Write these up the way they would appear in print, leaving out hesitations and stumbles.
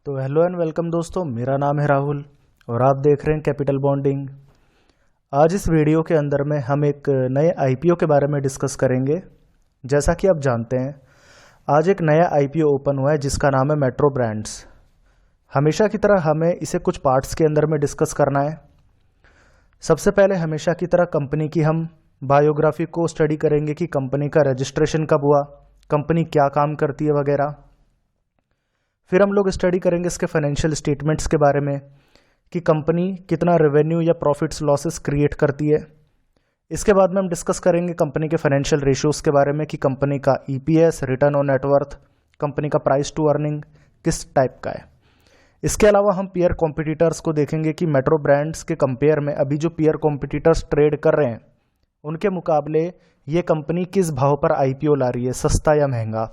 तो hello and welcome दोस्तों, मेरा नाम है राहुल और आप देख रहे हैं कैपिटल बॉन्डिंग। आज इस वीडियो के अंदर में हम एक नए आईपीओ के बारे में डिस्कस करेंगे। जैसा कि आप जानते हैं, आज एक नया आईपीओ ओपन हुआ है जिसका नाम है मेट्रो ब्रांड्स। हमेशा की तरह हमें इसे कुछ पार्ट्स के अंदर में डिस्कस करना है। सबसे पहले हमेशा की तरह कंपनी की हम बायोग्राफी को स्टडी करेंगे कि कंपनी का रजिस्ट्रेशन कब हुआ, कंपनी क्या काम करती है वगैरह। फिर हम लोग स्टडी करेंगे इसके फाइनेंशियल स्टेटमेंट्स के बारे में कि कंपनी कितना रेवेन्यू या प्रॉफिट्स लॉसेस क्रिएट करती है। इसके बाद में हम डिस्कस करेंगे कंपनी के फाइनेंशियल रेशियोज के बारे में कि कंपनी का EPS, return on net worth, company का प्राइस टू अर्निंग किस टाइप का है। इसके अलावा हम पीयर कॉम्पिटिटर्स को देखेंगे कि मेट्रो ब्रांड्स के कंपेयर में अभी जो पीयर कॉम्पिटिटर्स ट्रेड कर रहे हैं उनके मुकाबले ये कंपनी किस भाव पर आईपीओ ला रही है, सस्ता या महंगा।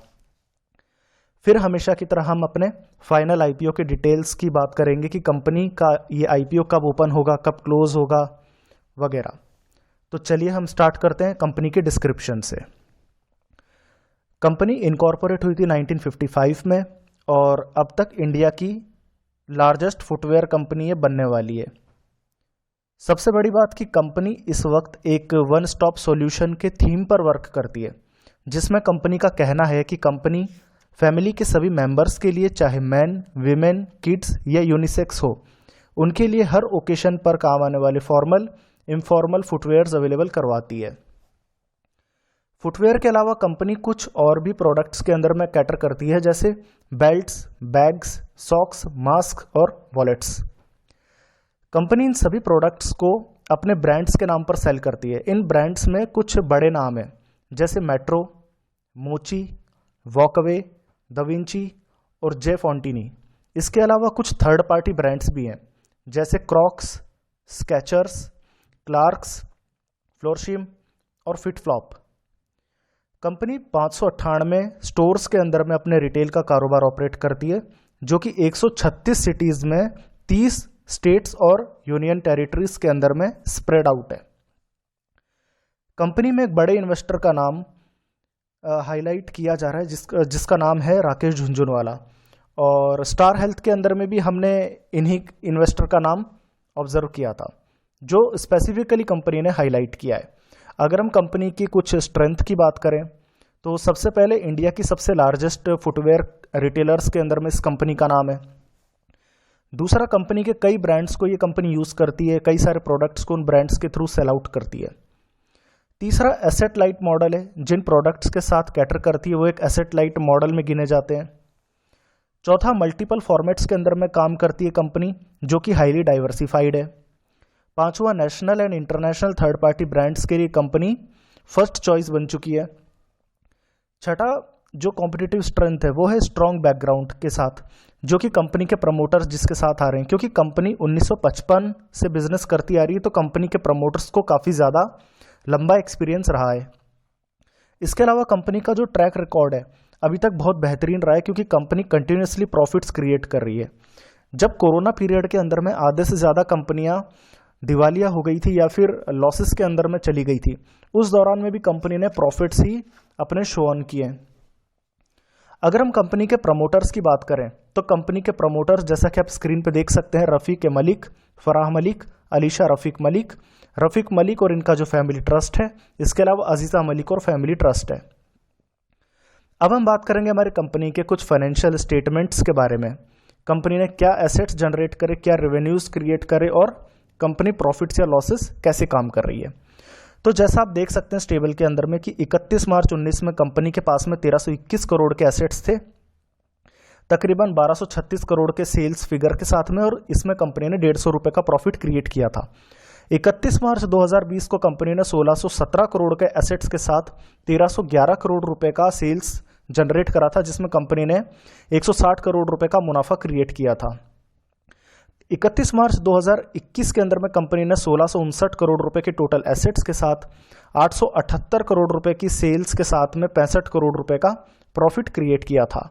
फिर हमेशा की तरह हम अपने फाइनल आईपीओ के डिटेल्स की बात करेंगे कि कंपनी का ये आईपीओ कब ओपन होगा, कब क्लोज होगा वगैरह। तो चलिए हम स्टार्ट करते हैं कंपनी के डिस्क्रिप्शन से। कंपनी इनकॉर्पोरेट हुई थी 1955 में और अब तक इंडिया की लार्जेस्ट फुटवेयर कंपनी ये बनने वाली है। सबसे बड़ी बात कि कंपनी इस वक्त एक वन स्टॉप सॉल्यूशन के थीम पर वर्क करती है, जिसमें कंपनी का कहना है कि कंपनी फैमिली के सभी मेंबर्स के लिए, चाहे मैन, वीमेन, किड्स या यूनिसेक्स हो, उनके लिए हर ओकेशन पर काम आने वाले फॉर्मल, इनफॉर्मल फुटवेयर्स अवेलेबल करवाती है। फुटवेयर के अलावा कंपनी कुछ और भी प्रोडक्ट्स के अंदर में कैटर करती है, जैसे बेल्ट्स, बैग्स, सॉक्स, मास्क और वॉलेट्स। कंपनी इन सभी प्रोडक्ट्स को अपने ब्रांड्स के नाम पर सेल करती है। इन ब्रांड्स में कुछ बड़े नाम हैं, जैसे मेट्रो, मोची, वॉकअवे, द विंची और जे फॉन्टिनी। इसके अलावा कुछ थर्ड पार्टी ब्रांड्स भी हैं, जैसे क्रॉक्स, स्केचर्स, क्लार्क्स, फ्लोरशिम और फिटफ्लॉप। कंपनी 598 स्टोर्स के अंदर में अपने रिटेल का कारोबार ऑपरेट करती है, जो कि 136 सिटीज में 30 स्टेट्स और यूनियन टेरिटरीज के अंदर में स्प्रेड आउट है। कंपनी में एक बड़े इन्वेस्टर का नाम हाईलाइट किया जा रहा है, जिसका नाम है राकेश झुंझुनवाला। और स्टार हेल्थ के अंदर में भी हमने इन्हीं इन्वेस्टर का नाम ऑब्जर्व किया था, जो स्पेसिफिकली कंपनी ने हाईलाइट किया है। अगर हम कंपनी की कुछ स्ट्रेंथ की बात करें तो सबसे पहले इंडिया की सबसे लार्जेस्ट फुटवेयर रिटेलर्स के अंदर में इस कंपनी का नाम है। दूसरा, कंपनी के कई ब्रांड्स को ये कंपनी यूज करती है, कई सारे प्रोडक्ट्स को उन ब्रांड्स के थ्रू सेल आउट करती है। तीसरा, एसेट लाइट मॉडल है। जिन प्रोडक्ट्स के साथ कैटर करती है वो एक एसेट लाइट मॉडल में गिने जाते हैं। चौथा, मल्टीपल फॉर्मेट्स के अंदर में काम करती है कंपनी, जो कि हाईली डाइवर्सिफाइड है। पांचवा, national and international third party brands के लिए कंपनी फर्स्ट चॉइस बन चुकी है। छठा, जो कॉम्पिटिटिव स्ट्रेंथ है वो है स्ट्रॉन्ग बैकग्राउंड के साथ, जो कि कंपनी के प्रमोटर्स जिसके साथ आ रहे हैं, क्योंकि कंपनी 1955 से बिजनेस करती आ रही है, तो कंपनी के प्रमोटर्स को काफ़ी ज़्यादा लंबा एक्सपीरियंस रहा है। इसके अलावा कंपनी का जो ट्रैक रिकॉर्ड है अभी तक बहुत बेहतरीन रहा है, क्योंकि कंपनी कंटिन्यूसली प्रॉफिट्स क्रिएट कर रही है। जब कोरोना पीरियड के अंदर में आधे से ज़्यादा कंपनियां दिवालिया हो गई थी या फिर लॉसेस के अंदर में चली गई थी, उस दौरान में भी कंपनी ने प्रॉफिट्स ही अपने शो ऑन किए। अगर हम कंपनी के प्रमोटर्स की बात करें तो कंपनी के प्रमोटर्स, जैसा कि आप स्क्रीन पे देख सकते हैं, रफ़ीक मलिक, फराह मलिक, अलीशा रफ़ीक मलिक और इनका जो फैमिली ट्रस्ट है। इसके अलावा अजीज़ा मलिक और फैमिली ट्रस्ट है। अब हम बात करेंगे हमारे कंपनी के कुछ फाइनेंशियल स्टेटमेंट्स के बारे में। कंपनी ने क्या एसेट्स जनरेट करे, क्या रेवेन्यूज क्रिएट करे और कंपनी प्रॉफिट्स या लॉसेस कैसे काम कर रही है। तो जैसा आप देख सकते हैं इस टेबल के अंदर में कि 31 मार्च 19 में कंपनी के पास में 1321 करोड़ के एसेट्स थे, तकरीबन 1236 करोड़ के सेल्स फिगर के साथ में, और इसमें कंपनी ने 150 रुपये का प्रॉफिट क्रिएट किया था। 31 मार्च 2020 को कंपनी ने 1617 करोड़ के एसेट्स के साथ 1311 करोड़ रुपए का सेल्स जनरेट करा था, जिसमें कंपनी ने 160 करोड़ रुपए का मुनाफा क्रिएट किया था। 31 मार्च 2021 के अंदर में कंपनी ने 1659 करोड़ रुपए के टोटल एसेट्स के साथ 878 करोड़ रुपए की सेल्स के साथ में 65 करोड़ रुपए का प्रॉफिट क्रिएट किया था।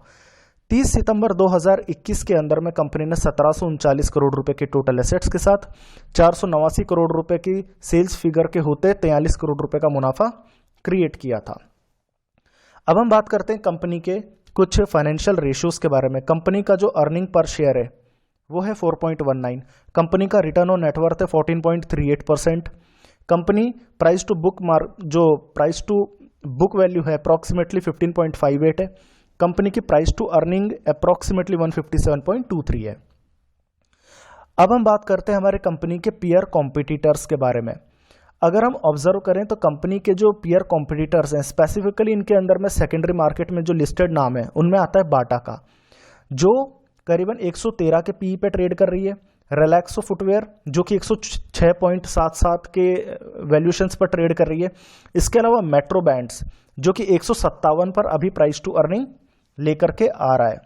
30 सितंबर 2021 के अंदर में कंपनी ने 1739 करोड़ रुपए के टोटल एसेट्स के साथ 489 करोड़ रुपए की सेल्स फिगर के होते 43 करोड़ रुपए का मुनाफा क्रिएट किया था। अब हम बात करते हैं कंपनी के कुछ फाइनेंशियल रेशियोज के बारे में। कंपनी का जो अर्निंग पर शेयर है वो है 4.19। कंपनी का रिटर्न ऑन नेटवर्थ है 14.38%। Company price to book value है अप्रॉक्सीमेटली 15.58 है। कंपनी की प्राइस टू अर्निंग अप्रॉक्सीमेटली 157.23 है। अब हम बात करते हैं हमारे कंपनी के पीयर कॉम्पिटिटर्स के बारे में। अगर हम ऑब्जर्व करें तो कंपनी के जो पीयर कॉम्पिटिटर्स हैं, स्पेसिफिकली इनके अंदर में सेकेंडरी मार्केट में जो लिस्टेड नाम है उनमें आता है बाटा का, जो करीबन 113 के पीई पे ट्रेड कर रही है। रिलैक्सो फुटवेयर जो कि 106.77 के वैल्यूशंस पर ट्रेड कर रही है। इसके अलावा मेट्रो बैंड्स जो कि 157 पर अभी प्राइस टू अर्निंग लेकर के आ रहा है।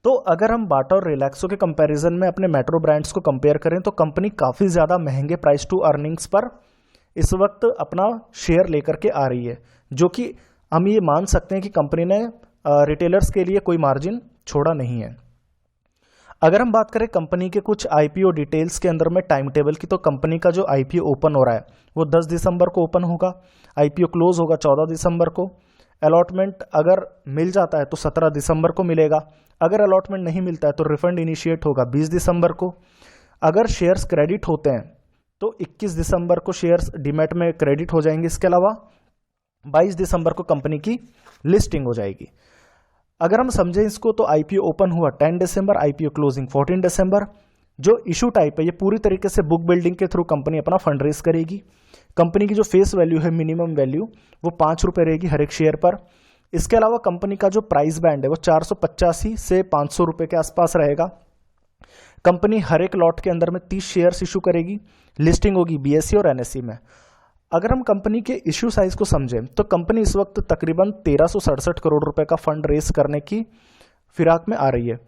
तो अगर हम बाटा और रिलैक्सो के कंपैरिजन में अपने मेट्रो ब्रांड्स को कंपेयर करें तो कंपनी काफ़ी ज़्यादा महंगे प्राइस टू अर्निंग्स पर इस वक्त अपना शेयर लेकर के आ रही है, जो कि हम ये मान सकते हैं कि कंपनी ने रिटेलर्स के लिए कोई मार्जिन छोड़ा नहीं है। अगर हम बात करें कंपनी के कुछ आईपीओ डिटेल्स के अंदर में टाइम टेबल की, तो कंपनी का जो आईपीओ ओपन हो रहा है वो 10 दिसंबर को ओपन होगा। आईपीओ क्लोज होगा 14 दिसंबर को। अलॉटमेंट अगर मिल जाता है तो 17 दिसंबर को मिलेगा। अगर अलॉटमेंट नहीं मिलता है तो रिफंड इनिशिएट होगा 20 दिसंबर को। अगर शेयर्स क्रेडिट होते हैं तो 21 दिसंबर को शेयर्स डीमैट में क्रेडिट हो जाएंगे। इसके अलावा 22 दिसंबर को कंपनी की लिस्टिंग हो जाएगी। अगर हम समझें इसको तो आईपीओ ओपन हुआ 10 दिसंबर, आईपीओ क्लोजिंग 14 दिसंबर। जो इशू टाइप है ये पूरी तरीके से बुक बिल्डिंग के थ्रू कंपनी अपना फंड रेज करेगी। कंपनी की जो फेस वैल्यू है, मिनिमम वैल्यू, वो 5 रुपये रहेगी हर एक शेयर पर। इसके अलावा कंपनी का जो प्राइस बैंड है वो 485 से 500 रुपये के आसपास रहेगा। कंपनी हर एक लॉट के अंदर में 30 शेयर्स इशू करेगी। लिस्टिंग होगी बीएसई और एनएसई में। अगर हम कंपनी के इश्यू साइज को समझें तो कंपनी इस वक्त तकरीबन 1367 करोड़ रुपए का फंड रेस करने की फिराक में आ रही है।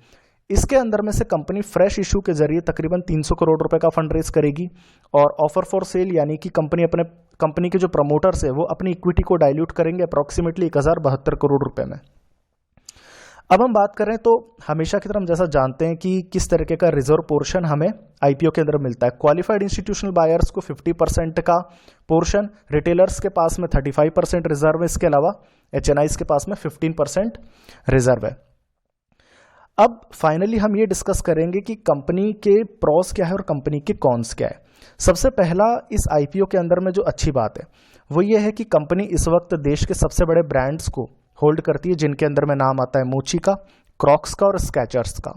इसके अंदर में से कंपनी फ्रेश इशू के जरिए तकरीबन 300 करोड़ रुपए का फंड रेस करेगी और ऑफर फॉर सेल यानी कि कंपनी के जो प्रमोटर्स है वो अपनी इक्विटी को डाइल्यूट करेंगे अप्रॉक्सीमेटली 1072 करोड़ रुपए में। अब हम बात करें तो हमेशा की तरह हम जैसा जानते हैं कि किस तरीके का रिजर्व पोर्शन हमें आईपीओ के अंदर मिलता है। क्वालिफाइड इंस्टीट्यूशनल बायर्स को 50% का पोर्शन, रिटेलर्स के पास में 35% रिजर्व है। इसके अलावा एचएनआईज के पास में 15% रिजर्व है। अब फाइनली हम ये डिस्कस करेंगे कि कंपनी के प्रॉस क्या है और कंपनी के कॉन्स क्या है। सबसे पहला इस आईपीओ के अंदर में जो अच्छी बात है वो ये है कि कंपनी इस वक्त देश के सबसे बड़े ब्रांड्स को होल्ड करती है, जिनके अंदर में नाम आता है मोची का, क्रॉक्स का और स्केचर्स का।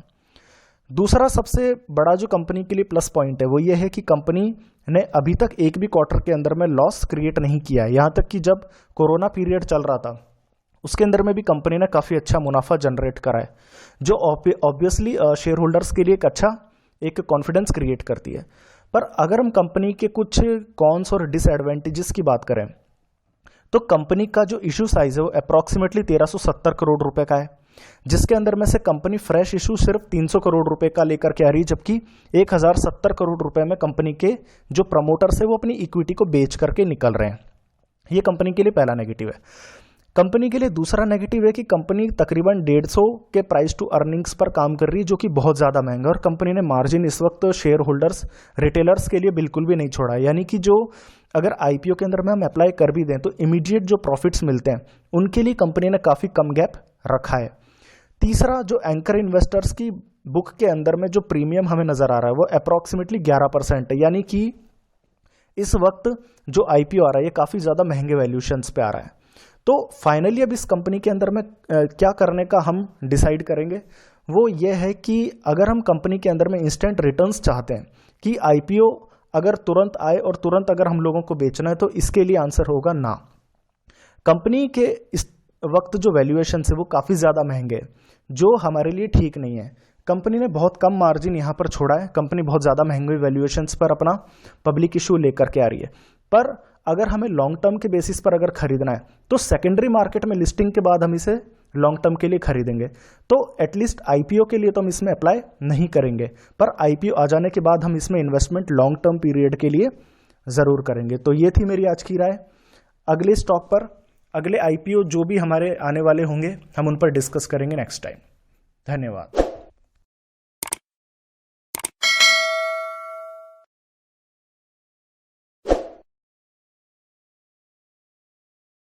दूसरा सबसे बड़ा जो कंपनी के लिए प्लस पॉइंट है वो ये है कि कंपनी ने अभी तक एक भी क्वार्टर के अंदर में लॉस क्रिएट नहीं किया है। यहाँ तक कि जब कोरोना पीरियड चल रहा था उसके अंदर में भी कंपनी ने काफ़ी अच्छा मुनाफा जनरेट करा है, जो ऑब्वियसली शेयर होल्डर्स के लिए एक कॉन्फिडेंस क्रिएट करती है। पर अगर हम कंपनी के कुछ कॉन्स और डिसएडवांटेजेस की बात करें तो कंपनी का जो इशू साइज है वो अप्रॉक्सीमेटली 1370 करोड़ रुपए का है, जिसके अंदर में से कंपनी फ्रेश इशू सिर्फ 300 करोड़ रुपए का लेकर के आ रही है, जबकि 1070 करोड़ रुपए में कंपनी के जो प्रमोटर्स है वो अपनी इक्विटी को बेच करके निकल रहे हैं। ये कंपनी के लिए पहला नेगेटिव है। कंपनी के लिए दूसरा नेगेटिव है कि कंपनी तकरीबन 150 के प्राइस टू अर्निंग्स पर काम कर रही है, जो कि बहुत ज़्यादा महंगा, और कंपनी ने मार्जिन इस वक्त शेयर होल्डर्स, रिटेलर्स के लिए बिल्कुल भी नहीं छोड़ा है। यानी कि जो अगर आईपीओ के अंदर में हम अप्लाई कर भी दें तो इमीडिएट जो प्रॉफिट्स मिलते हैं उनके लिए कंपनी ने काफ़ी कम गैप रखा है। तीसरा, जो एंकर इन्वेस्टर्स की बुक के अंदर में जो प्रीमियम हमें नज़र आ रहा है वो अप्रॉक्सीमेटली 11% है। यानी कि इस वक्त जो आईपीओ आ रहा है ये काफ़ी ज़्यादा महंगे वैल्यूशंस पे आ रहा है। तो फाइनली अब इस कंपनी के अंदर में क्या करने का हम डिसाइड करेंगे वो ये है कि अगर हम कंपनी के अंदर में इंस्टेंट रिटर्न्स चाहते हैं कि आईपीओ अगर तुरंत आए और तुरंत अगर हम लोगों को बेचना है, तो इसके लिए आंसर होगा ना। कंपनी के इस वक्त जो वैल्यूएशन है वो काफ़ी ज़्यादा महंगे हैं, जो हमारे लिए ठीक नहीं है। कंपनी ने बहुत कम मार्जिन यहाँ पर छोड़ा है। कंपनी बहुत ज़्यादा महंगे वैल्यूएशंस पर अपना पब्लिक इशू लेकर के आ रही है। पर अगर हमें लॉन्ग टर्म के बेसिस पर अगर खरीदना है तो सेकेंडरी मार्केट में लिस्टिंग के बाद हम इसे लॉन्ग टर्म के लिए खरीदेंगे। तो एटलीस्ट आईपीओ के लिए तो हम इसमें अप्लाई नहीं करेंगे, पर आईपीओ आ जाने के बाद हम इसमें इन्वेस्टमेंट लॉन्ग टर्म पीरियड के लिए ज़रूर करेंगे। तो ये थी मेरी आज की राय। अगले स्टॉक पर, अगले आईपीओ जो भी हमारे आने वाले होंगे हम उन पर डिस्कस करेंगे नेक्स्ट टाइम। धन्यवाद।